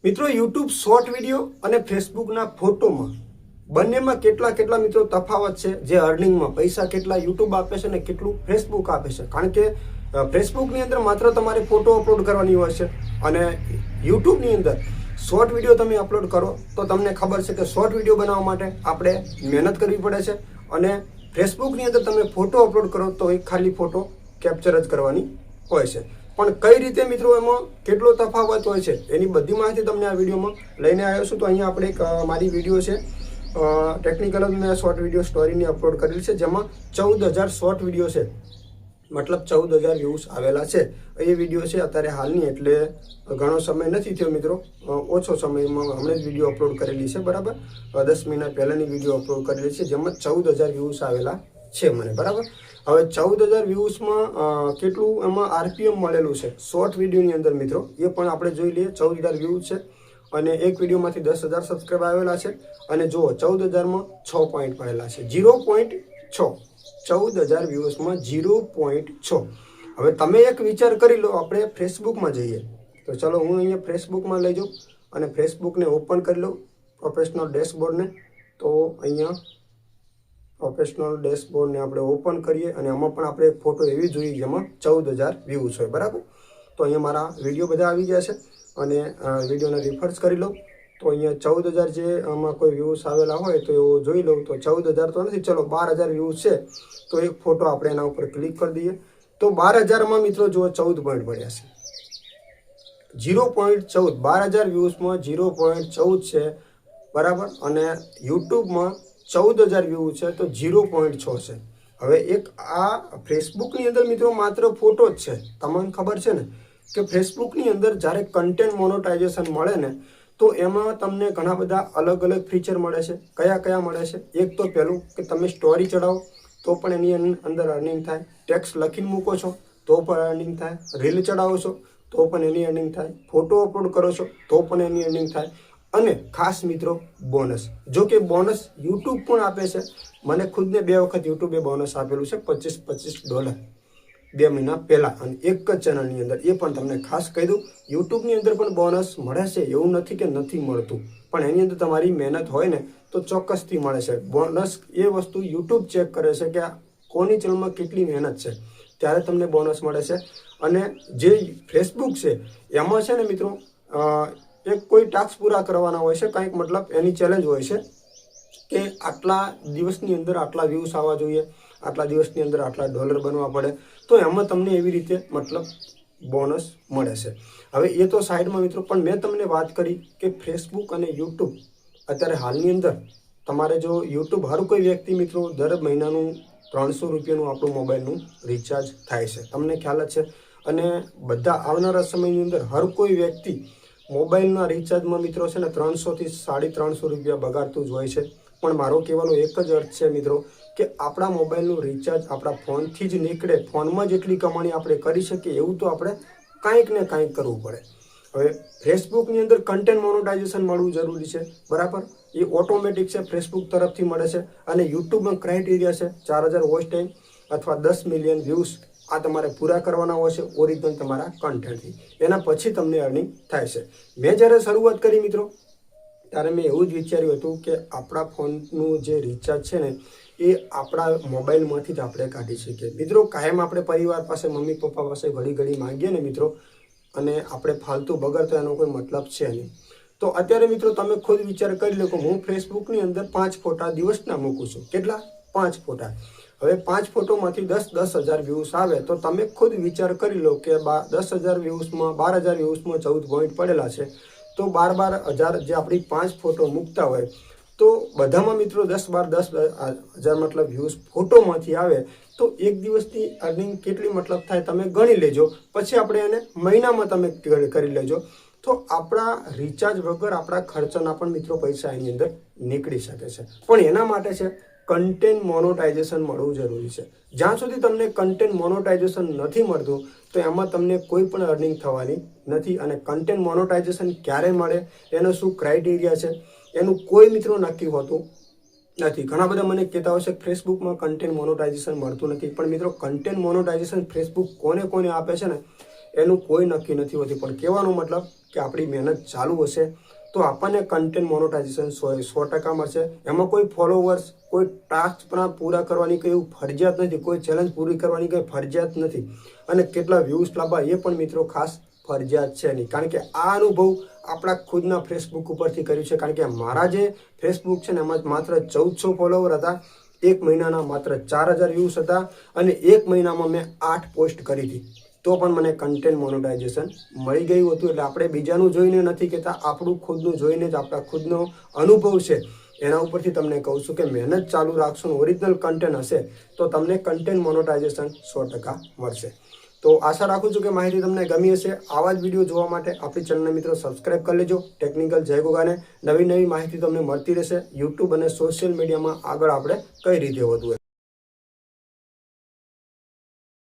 મિત્રો YouTube short video અને ફેસબુકના ફોટોમાં બંનેમાં કેટલા મિત્રો તફાવત છે, જે અર્નિંગમાં પૈસા કેટલા યુટ્યુબ આપે છે ને કેટલું ફેસબુક આપે છે. કારણ કે ફેસબુકની અંદર માત્ર તમારે ફોટો અપલોડ કરવાની હોય છે અને યુટ્યુબની અંદર શોર્ટ વિડીયો તમે અપલોડ કરો તો તમને ખબર છે કે શોર્ટ વિડીયો બનાવવા માટે આપણે મહેનત કરવી પડે છે અને ફેસબુકની અંદર તમે ફોટો અપલોડ કરો તો એક ખાલી ફોટો કેપ્ચર જ કરવાની હોય છે. પણ કઈ રીતે મિત્રો એમાં કેટલો તફાવત હોય છે એની બધી માહિતી તમને આ વિડીયોમાં લઈને આવ્યો છું. તો અહીંયા આપણે એક મારી વિડીયો છે ટેકનિકલ મેં શોર્ટ વિડીયો સ્ટોરીની અપલોડ કરેલી છે, જેમાં 14,000 શોર્ટ વિડીયો છે, મતલબ 14,000 વ્યૂઝ આવેલા છે. એ વિડીયો છે અત્યારે હાલની, એટલે ઘણો સમય નથી થયો મિત્રો, ઓછો સમયમાં હમણાં જ વિડીયો અપલોડ કરેલી છે, બરાબર 10 મહિના પહેલાંની વિડીયો અપલોડ કરેલી છે, જેમાં 14,000 વ્યૂઝ આવેલા છે મને, બરાબર. હવે 14,000 વ્યૂઝમાં કેટલું એમાં આરપીએમ મળેલું છે શોર્ટ વિડીયોની અંદર મિત્રો, એ પણ આપણે જોઈ લઈએ. 14,000 વ્યૂઝ છે અને એક વિડીયોમાંથી 10,000 સબસ્ક્રાઈબ આવેલા છે અને જુઓ 14,000માં 6 પોઈન્ટ મળેલા છે, 0.6. 14,000 વ્યૂઝમાં 0.6. હવે તમે એક વિચાર કરી લો, આપણે ફેસબુકમાં જઈએ તો ચલો હું અહીંયા ફેસબુકમાં લઈ જાઉં અને ફેસબુકને ઓપન કરી લઉં, પ્રોફેશનલ ડેશબોર્ડને. તો અહીંયા પ્રોફેશનલ ડેશબોર્ડને આપણે ઓપન કરીએ અને આમાં પણ આપણે એક ફોટો એવી જોઈએ જેમાં 14,000 વ્યૂઝ હોય, બરાબર. તો અહીંયા મારા વિડીયો બધા આવી ગયા છે અને વિડીયોને રિફર્સ કરી લઉં તો અહીંયા 14,000 જે આમાં કોઈ વ્યૂઝ આવેલા હોય તો એવું જોઈ લઉં તો 14,000 તો નથી, ચલો 12,000 વ્યૂઝ છે. તો એક ફોટો આપણે એના ઉપર ક્લિક કરી દઈએ તો 12,000માં મિત્રો જુઓ 14 પોઈન્ટ મળ્યા છે, 0.14. 12,000 વ્યૂઝમાં 0.14 છે, બરાબર. અને યુટ્યુબમાં 14,000 વ્યૂઝ છે તો 0.6 છે. હવે એક આ ફેસબુકની અંદર મિત્રો માત્ર ફોટો જ છે. તમને ખબર છે ને કે ફેસબુકની અંદર જ્યારે કન્ટેન્ટ મોનેટાઇઝેશન મળે ને તો એમાં તમને ઘણા બધા અલગ ફીચર મળે છે. કયા મળે છે? એક તો પહેલું કે તમે સ્ટોરી ચડાવો તો પણ એની અંદર અર્નિંગ થાય, ટેક્સ્ટ લખીને મૂકો છો તો પણ અર્નિંગ થાય, રીલ ચડાવો છો તો પણ એની અર્નિંગ થાય, ફોટો અપલોડ કરો છો તો પણ એની અર્નિંગ થાય. અને ખાસ મિત્રો બોનસ, જો કે બોનસ યુટ્યુબ પણ આપે છે. મને ખુદને 2 વખત યુટ્યુબે બોનસ આપેલું છે, $25 2 મહિના પહેલાં, અને એક જ ચેનલની અંદર. એ પણ તમને ખાસ કહી દઉં, યુટ્યુબની અંદર પણ બોનસ મળે છે, એવું નથી કે નથી મળતું, પણ એની અંદર તમારી મહેનત હોય ને તો ચોક્કસથી મળે છે બોનસ. એ વસ્તુ યુટ્યુબ ચેક કરે છે કે કોની ચેનલમાં કેટલી મહેનત છે, ત્યારે તમને બોનસ મળે છે. અને જે ફેસબુક છે એમાં છે ને મિત્રો એક કોઈ ટાસ્ક પૂરા કરવાના હોય છે, કંઈક મતલબ એની ચેલેન્જ હોય છે કે આટલા દિવસની અંદર આટલા વ્યૂઝ આવવા જોઈએ, આટલા દિવસની અંદર આટલા $, બનવા પડે. તો એમાં તમને એવી રીતે મતલબ બોનસ મળે છે. હવે એ તો સાઈડમાં મિત્રો, પણ મેં તમને વાત કરી કે ફેસબુક અને યુટ્યુબ અત્યારે હાલની અંદર તમારે જો યુટ્યુબ હર કોઈ વ્યક્તિ મિત્રો દર મહિનાનું 300 રૂપિયાનું આપણું મોબાઈલનું રિચાર્જ થાય છે, તમને ખ્યાલ જ છે. અને બધા આવનારા સમયની અંદર હર કોઈ વ્યક્તિ મોબાઈલના રિચાર્જમાં મિત્રો છે ને 300 થી 350 રૂપિયા બગાડતું જ હોય છે. પણ મારો કહેવાનો એક જ અર્થ છે મિત્રો કે આપણા મોબાઈલનું રિચાર્જ આપણા ફોનથી જ નીકળે, ફોનમાં જેટલી કમાણી આપણે કરી શકીએ એવું તો આપણે કાંઈક ને કાંઈક કરવું પડે. હવે ફેસબુકની અંદર કન્ટેન્ટ મોનેટાઇઝેશન મળવું જરૂરી છે, બરાબર. એ ઓટોમેટિક છે, ફેસબુક તરફથી મળે છે. અને યુટ્યુબમાં ક્રાઇટેરિયા છે 4,000 વોચ ટાઈમ અથવા 10 મિલિયન વ્યૂઝ. આ તમારે પૂરા કરવાના હોય છે ઓરિજિનલ તમારા કન્ટેન્ટથી, એના પછી તમને અર્નિંગ થાય છે. મેં જ્યારે શરૂઆત કરી મિત્રો ત્યારે મેં એવું જ વિચાર્યું હતું કે આપણા ફોનનું જે રિચાર્જ છે ને એ આપણા મોબાઈલમાંથી જ આપણે કાઢી શકીએ. મિત્રો કાયમ આપણે પરિવાર પાસે, મમ્મી પપ્પા પાસે ઘડી માંગીએ ને મિત્રો, અને આપણે ફાલતુ બગડતો એનો કોઈ મતલબ છે નહીં. તો અત્યારે મિત્રો તમે ખુદ વિચાર કરી લો કે હું ફેસબુકની અંદર 5 ફોટા દિવસના મૂકું છું. કેટલા? 5 ફોટા. હવે 5 ફોટોમાંથી 10,000 વ્યૂઝ આવે તો તમે ખુદ વિચાર કરી લો કે 10,000 વ્યૂઝમાં 12,000 વ્યૂઝમાં 14 પોઈન્ટ પડેલા છે, તો 12,000 જે આપણી 5 ફોટો મૂકતા હોય તો બધામાં મિત્રો 10,000 મતલબ વ્યૂઝ ફોટોમાંથી આવે તો એક દિવસની અર્નિંગ કેટલી મતલબ થાય તમે ગણી લેજો. પછી આપણે એને મહિનામાં તમે કરી લેજો તો આપણા રિચાર્જ વગર આપણા ખર્ચના પણ મિત્રો પૈસા એની અંદર નીકળી શકે છે. પણ એના માટે છે કન્ટેન્ટ મોનેટાઇઝેશન મળવું જરૂરી છે. જ્યાં સુધી તમને કન્ટેન્ટ મોનેટાઇઝેશન નથી મળતું તો એમાં તમને કોઈ પણ અર્નિંગ થવાની નથી. અને કન્ટેન્ટ મોનેટાઇઝેશન ક્યારે મળે, એનો શું ક્રાઇટેરિયા છે, એનું કોઈ મિત્રો નક્કી હોતું નથી. ઘણા બધા મને કહેતા હોય છે કે ફેસબુકમાં કન્ટેન્ટ મોનેટાઇઝેશન મળતું નથી, પણ મિત્રો કન્ટેન્ટ મોનેટાઇઝેશન ફેસબુક કોને આપે છે ને એનું કોઈ નક્કી નથી હોતું. પણ કહેવાનો મતલબ કે આપણી મહેનત ચાલુ હશે તો આપણને કન્ટેન્ટ મોનેટાઇઝેશન 100% મળશે. એમાં કોઈ ફોલોવર્સ, કોઈ ટાસ્ક પણ પૂરા કરવાની કંઈ એવું ફરજિયાત નથી, કોઈ ચેલેન્જ પૂરી કરવાની કંઈ ફરજિયાત નથી, અને કેટલા વ્યૂઝ લાવવા એ પણ મિત્રો ખાસ ફરજિયાત છે નહીં. કારણ કે આ અનુભવ આપણા ખુદના ફેસબુક ઉપરથી કર્યું છે. કારણ કે મારા જે ફેસબુક છે ને એમાં માત્ર 1400 ફોલોવર હતા, એક મહિનાના માત્ર 4000 વ્યૂઝ હતા, અને એક મહિનામાં મેં 8 પોસ્ટ કરી હતી, તો પણ મને કન્ટેન્ટ મોનેટાઇઝેશન મળી ગયું હતું. એટલે આપણે બીજાનું જોઈને નથી કહેતા, આપણું ખુદનું જોઈને જ આપણા ખુદનો અનુભવ છે એના ઉપરથી તમને કહું છું કે મહેનત ચાલુ રાખશો ને ઓરિજિનલ કન્ટેન્ટ હશે તો તમને કન્ટેન્ટ મોનેટાઇઝેશન 100% મળશે. તો આશા રાખું છું કે માહિતી તમને ગમી હશે. આવા જ વિડીયો જોવા માટે આપણી ચેનલને મિત્રો સબસ્ક્રાઇબ કરી લેજો. ટેકનિકલ જય ગોગાને નવી માહિતી તમને મળતી રહેશે. યુટ્યુબ અને સોશિયલ મીડિયામાં આગળ આપણે કઈ રીતે વધવું.